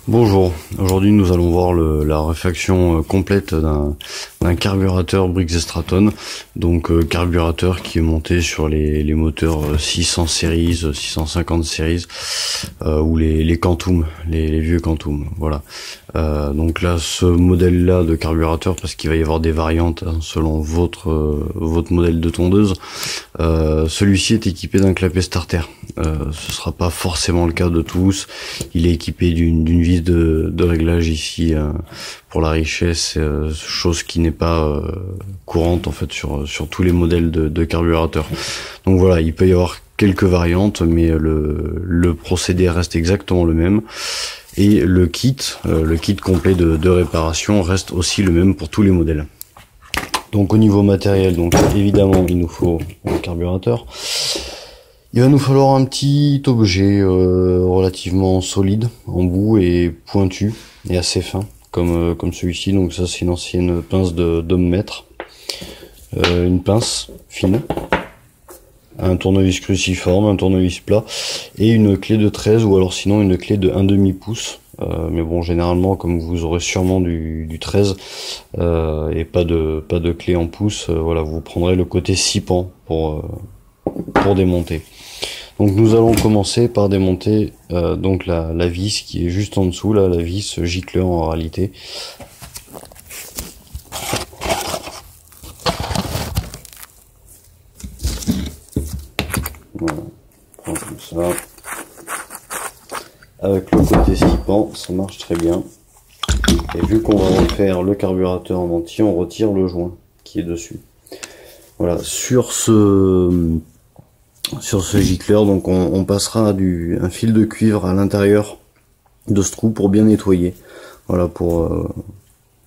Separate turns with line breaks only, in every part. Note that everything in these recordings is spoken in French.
Bonjour, aujourd'hui nous allons voir la réfaction complète d'un carburateur Briggs & Stratton, donc carburateur qui est monté sur les moteurs 600 series, 650 series ou les Quantum, les vieux Quantum, voilà. Donc là, ce modèle-là de carburateur, parce qu'il va y avoir des variantes selon votre modèle de tondeuse, celui-ci est équipé d'un clapet starter. Ce sera pas forcément le cas de tous. Il est équipé d'une vis de réglage ici pour la richesse, chose qui n'est pas courante en fait sur tous les modèles de carburateur. Donc voilà, il peut y avoir quelques variantes, mais le procédé reste exactement le même. Et le kit complet de réparation reste aussi le même pour tous les modèles. Donc au niveau matériel, donc évidemment il nous faut un carburateur. Il va nous falloir un petit objet relativement solide en bout et pointu et assez fin comme celui-ci. Donc ça c'est une ancienne pince d'homme-mètre, une pince fine, un tournevis cruciforme, un tournevis plat et une clé de 13 ou alors sinon une clé de 1/2 pouce. Mais bon, généralement comme vous aurez sûrement du 13 et pas de clé en pouce, voilà, vous prendrez le côté 6 pans pour démonter. Donc nous allons commencer par démonter donc la vis qui est juste en dessous, là, la vis gicleur en réalité. Voilà, on prend comme ça. Avec le côté 6 pans, ça marche très bien. Et vu qu'on va refaire le carburateur en entier, on retire le joint qui est dessus. Voilà, sur ce gicleur, donc on passera un fil de cuivre à l'intérieur de ce trou pour bien nettoyer. Voilà, pour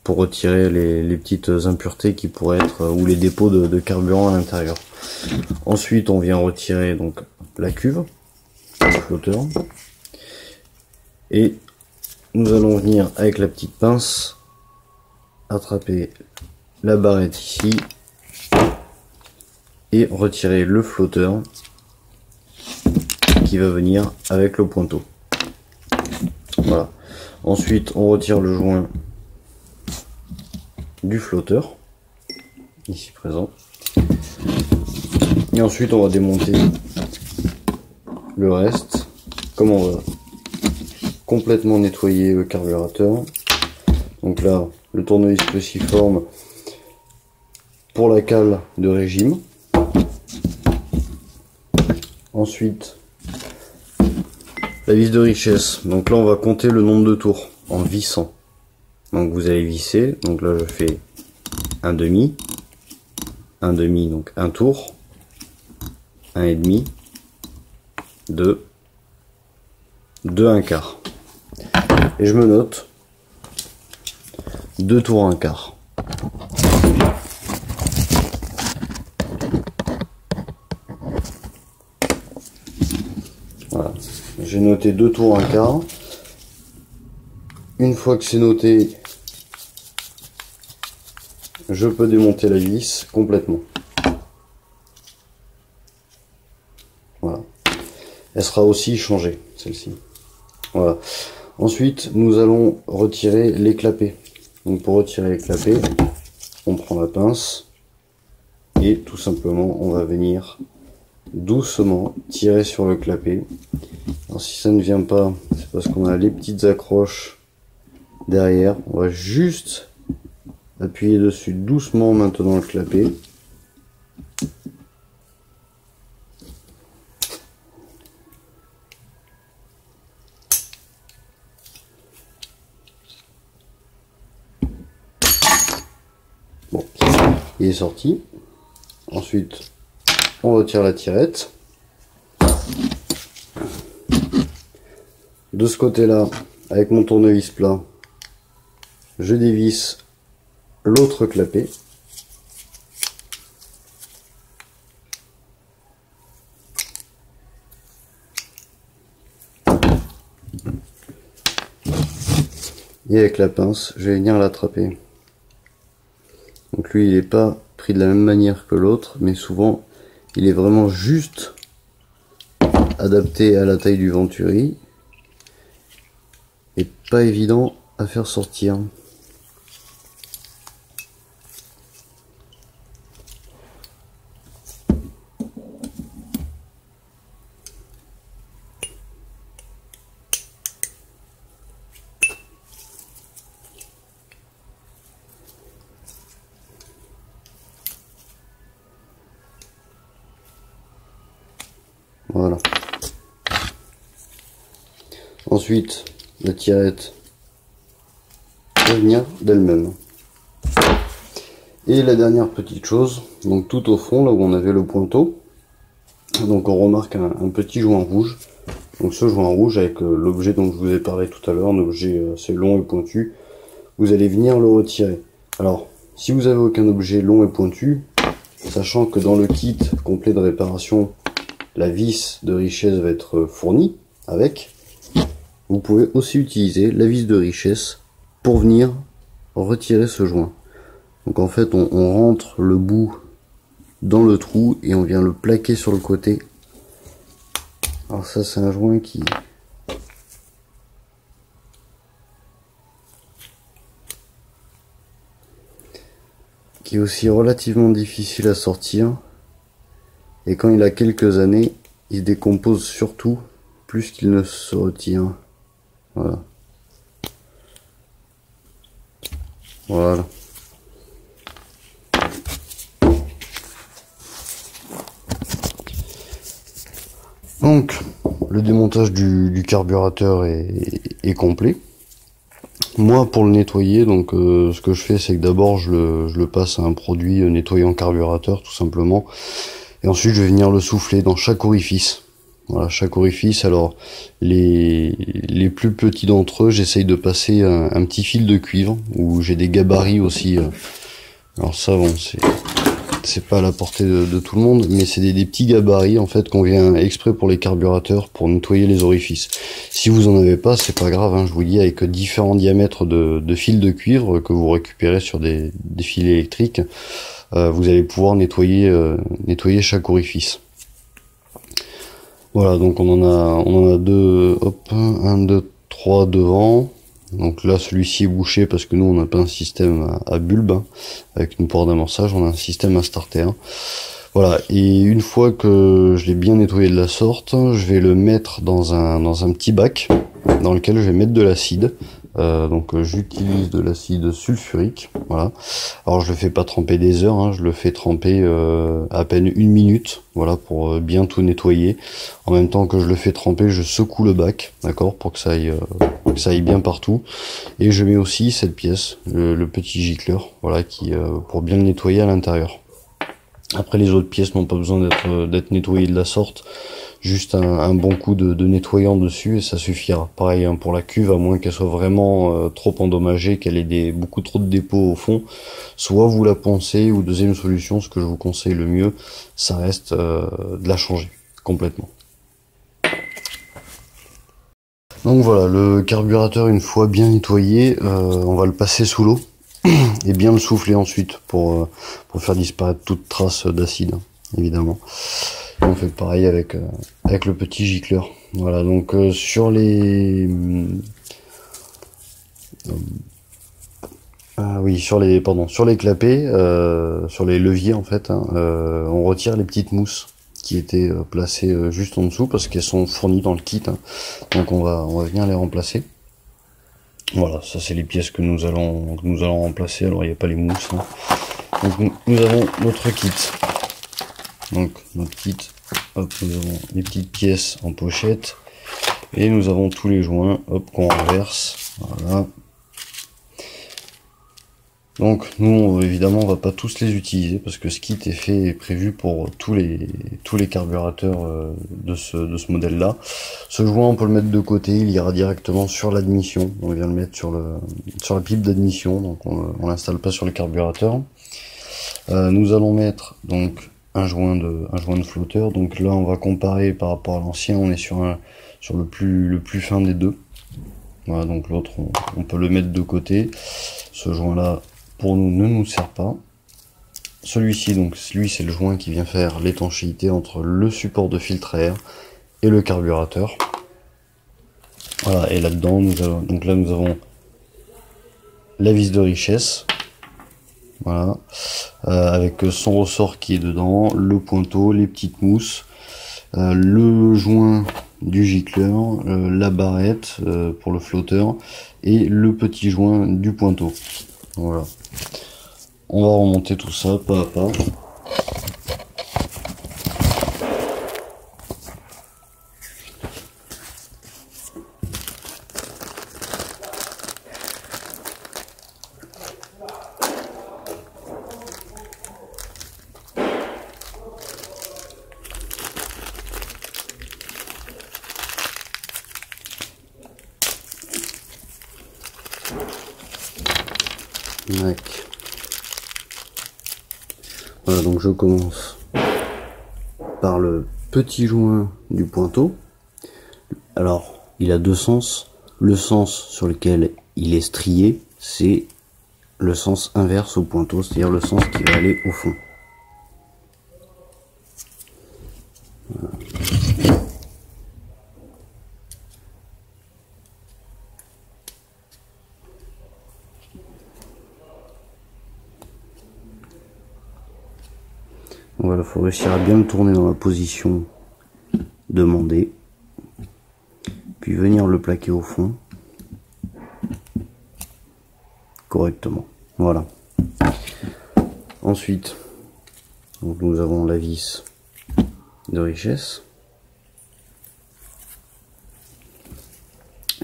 retirer les petites impuretés qui pourraient être, ou les dépôts de carburant à l'intérieur. Ensuite, on vient retirer donc la cuve, le flotteur. Et nous allons venir avec la petite pince attraper la barrette ici et retirer le flotteur qui va venir avec le pointeau. Voilà. Ensuite, on retire le joint du flotteur, ici présent. Et ensuite, on va démonter le reste. Comme on va complètement nettoyer le carburateur. Donc là, le tournevis cruciforme pour la cale de régime. Ensuite, la vis de richesse. Donc là, on va compter le nombre de tours en vissant. Donc vous allez visser. Donc là, je fais 1/2, 1/2, donc un tour, 1,5, 2, 2 1/4. Et je me note 2 tours 1/4. Voilà, j'ai noté 2 tours 1/4. Une fois que c'est noté, je peux démonter la vis complètement. Voilà, elle sera aussi changée, celle-ci. Voilà. Ensuite, nous allons retirer les clapets. Donc pour retirer les clapets, on prend la pince et tout simplement on va venir doucement tirer sur le clapet. Alors si ça ne vient pas, c'est parce qu'on a les petites accroches derrière. On va juste appuyer dessus doucement en maintenant le clapet. Bon, il est sorti. Ensuite, on retire la tirette. De ce côté-là, avec mon tournevis plat, je dévisse l'autre clapet. Et avec la pince, je vais venir l'attraper. Donc lui, il n'est pas pris de la même manière que l'autre, mais souvent, il est vraiment juste adapté à la taille du venturi. est pas évident à faire sortir. Voilà. Ensuite, la tirette va venir d'elle-même. Et la dernière petite chose, donc tout au fond, là où on avait le pointeau, donc on remarque un petit joint rouge. Donc ce joint rouge avec l'objet dont je vous ai parlé tout à l'heure, un objet assez long et pointu, vous allez venir le retirer. Alors, si vous avez aucun objet long et pointu, sachant que dans le kit complet de réparation, la vis de richesse va être fournie avec, vous pouvez aussi utiliser la vis de richesse pour venir retirer ce joint. Donc en fait on rentre le bout dans le trou et on vient le plaquer sur le côté. Alors ça c'est un joint qui est aussi relativement difficile à sortir, et quand il a quelques années il se décompose surtout plus qu'il ne se retire. Voilà. Voilà. Donc, le démontage du carburateur est complet. Moi, pour le nettoyer, donc ce que je fais, c'est que d'abord je le passe à un produit nettoyant carburateur, tout simplement, et ensuite je vais venir le souffler dans chaque orifice. Voilà, chaque orifice. Alors, les plus petits d'entre eux, j'essaye de passer un petit fil de cuivre, où j'ai des gabarits aussi. Alors ça, bon, c'est pas à la portée de tout le monde, mais c'est des petits gabarits en fait qu'on vient exprès pour les carburateurs pour nettoyer les orifices. Si vous en avez pas, c'est pas grave, hein, je vous dis, avec différents diamètres de fils de cuivre que vous récupérez sur des fils électriques, vous allez pouvoir nettoyer chaque orifice. Voilà, donc on en a deux, hop, 1, 2, 3 devant. Donc là, celui-ci est bouché parce que nous, on n'a pas un système à bulbe, hein, avec une porte d'amorçage, on a un système à starter. Hein. Voilà, et une fois que je l'ai bien nettoyé de la sorte, je vais le mettre dans un petit bac dans lequel je vais mettre de l'acide. Donc j'utilise de l'acide sulfurique, voilà. Alors je le fais pas tremper des heures, hein, je le fais tremper à peine 1 minute, voilà, pour bien tout nettoyer. En même temps que je le fais tremper, je secoue le bac, d'accord, pour que ça aille bien partout. Et je mets aussi cette pièce, le petit gicleur, voilà, qui pour bien le nettoyer à l'intérieur. Après les autres pièces n'ont pas besoin d'être nettoyées de la sorte. Juste un bon coup de nettoyant dessus et ça suffira. Pareil, hein, pour la cuve, à moins qu'elle soit vraiment trop endommagée, qu'elle ait beaucoup trop de dépôts au fond, soit vous la poncez, ou deuxième solution, ce que je vous conseille le mieux, ça reste de la changer complètement. Donc voilà, le carburateur, une fois bien nettoyé, on va le passer sous l'eau et bien le souffler ensuite pour faire disparaître toute trace d'acide, évidemment. On fait pareil avec le petit gicleur. Voilà, donc sur les sur les clapets, sur les leviers en fait, hein, on retire les petites mousses qui étaient placées juste en dessous parce qu'elles sont fournies dans le kit. Hein. Donc on va venir les remplacer. Voilà, ça c'est les pièces que nous allons remplacer. Alors il n'y a pas les mousses. Hein. Donc nous avons notre kit. Donc notre kit, hop, nous avons les petites pièces en pochette et nous avons tous les joints, hop, qu'on renverse. Voilà. Donc nous évidemment on va pas tous les utiliser parce que ce kit est prévu pour tous les carburateurs de ce modèle là. Ce joint on peut le mettre de côté, il ira directement sur l'admission. On vient le mettre sur la pipe d'admission, donc on l'installe pas sur le carburateur. Nous allons mettre donc un joint de flotteur. Donc là on va comparer par rapport à l'ancien, on est sur le plus fin des deux. Voilà, donc l'autre on peut le mettre de côté. Ce joint là pour nous ne nous sert pas. Celui-ci, donc lui c'est le joint qui vient faire l'étanchéité entre le support de filtre à air et le carburateur. Voilà, et là-dedans, donc là nous avons la vis de richesse. Voilà, avec son ressort qui est dedans, le pointeau, les petites mousses, le joint du gicleur, la barrette pour le flotteur et le petit joint du pointeau. Voilà. On va remonter tout ça pas à pas. Voilà, donc je commence par le petit joint du pointeau. Alors, il a deux sens. Le sens sur lequel il est strié, c'est le sens inverse au pointeau, c'est-à-dire le sens qui va aller au fond. Voilà. Voilà, il faut réussir à bien le tourner dans la position demandée, puis venir le plaquer au fond correctement. Voilà. Ensuite, donc nous avons la vis de richesse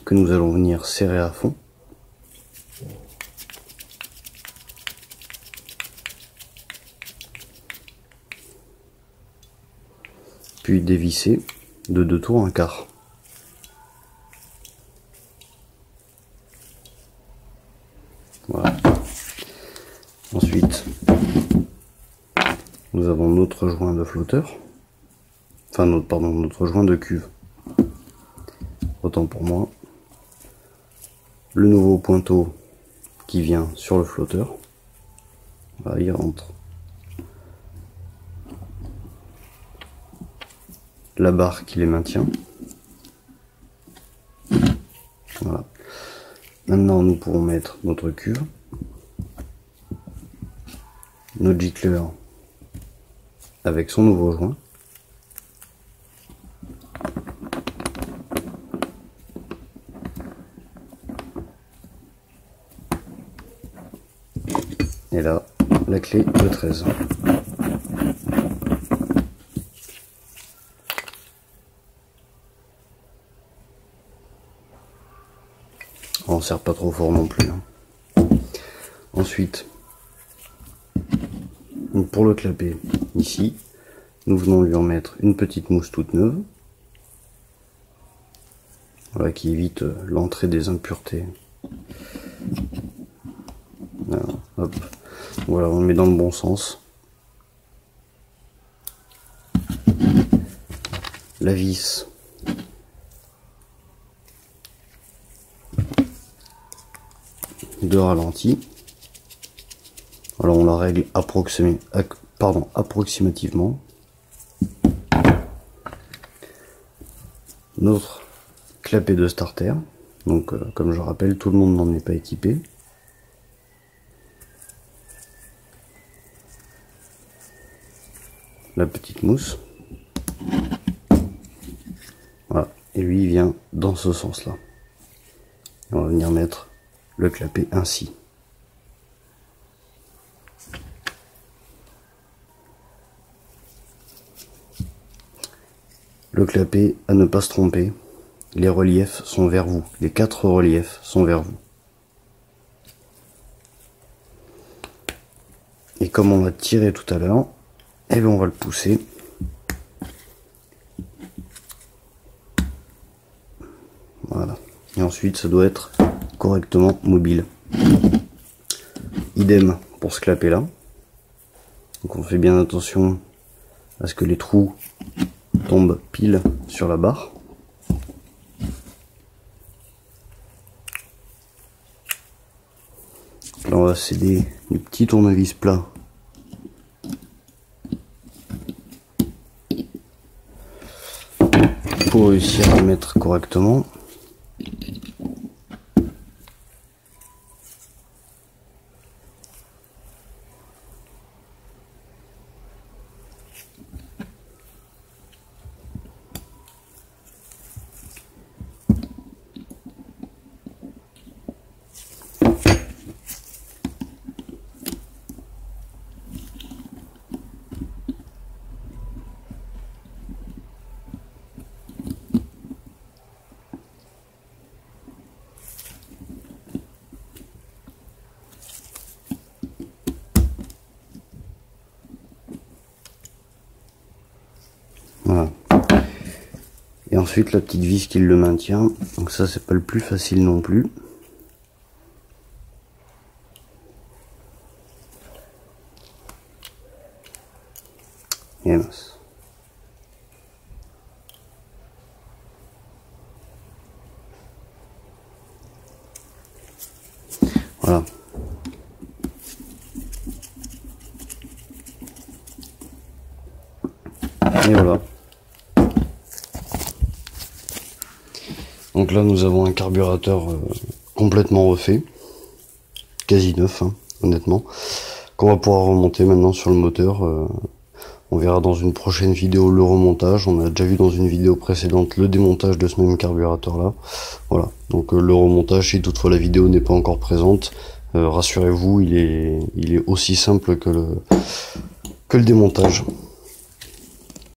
que nous allons venir serrer à fond. Puis dévisser de 2 tours un quart. Voilà. Ensuite, nous avons notre joint de flotteur, enfin notre joint de cuve. Autant pour moi. Le nouveau pointeau qui vient sur le flotteur. Voilà, il rentre. La barre qui les maintient. Voilà. Maintenant, nous pourrons mettre notre cuve, notre gicleur avec son nouveau joint. Et là, la clé de 13. On ne serre pas trop fort non plus. Ensuite, pour le clapet, ici, nous venons lui en mettre une petite mousse toute neuve. Voilà, qui évite l'entrée des impuretés. Voilà, hop. Voilà, on le met dans le bon sens. La vis de ralenti. Alors on la règle approximativement. Notre clapet de starter. Donc comme je rappelle, tout le monde n'en est pas équipé. La petite mousse. Voilà. Et lui il vient dans ce sens là. On va venir mettre le clapet ainsi. Le clapet, à ne pas se tromper, les reliefs sont vers vous. Les 4 reliefs sont vers vous. Et comme on l'a tiré tout à l'heure, eh bien on va le pousser. Voilà. Et ensuite, ça doit être correctement mobile. Idem pour ce clapet là. Donc on fait bien attention à ce que les trous tombent pile sur la barre. Là on va céder du petit tournevis plat pour réussir à le mettre correctement. Et ensuite la petite vis qui le maintient, donc ça c'est pas le plus facile non plus. Et mince. Voilà. Et voilà. Donc là nous avons un carburateur complètement refait, quasi neuf hein, honnêtement, qu'on va pouvoir remonter maintenant sur le moteur. On verra dans une prochaine vidéo le remontage. On a déjà vu dans une vidéo précédente le démontage de ce même carburateur là. Voilà, donc le remontage, si toutefois la vidéo n'est pas encore présente, rassurez-vous, il est aussi simple que le démontage.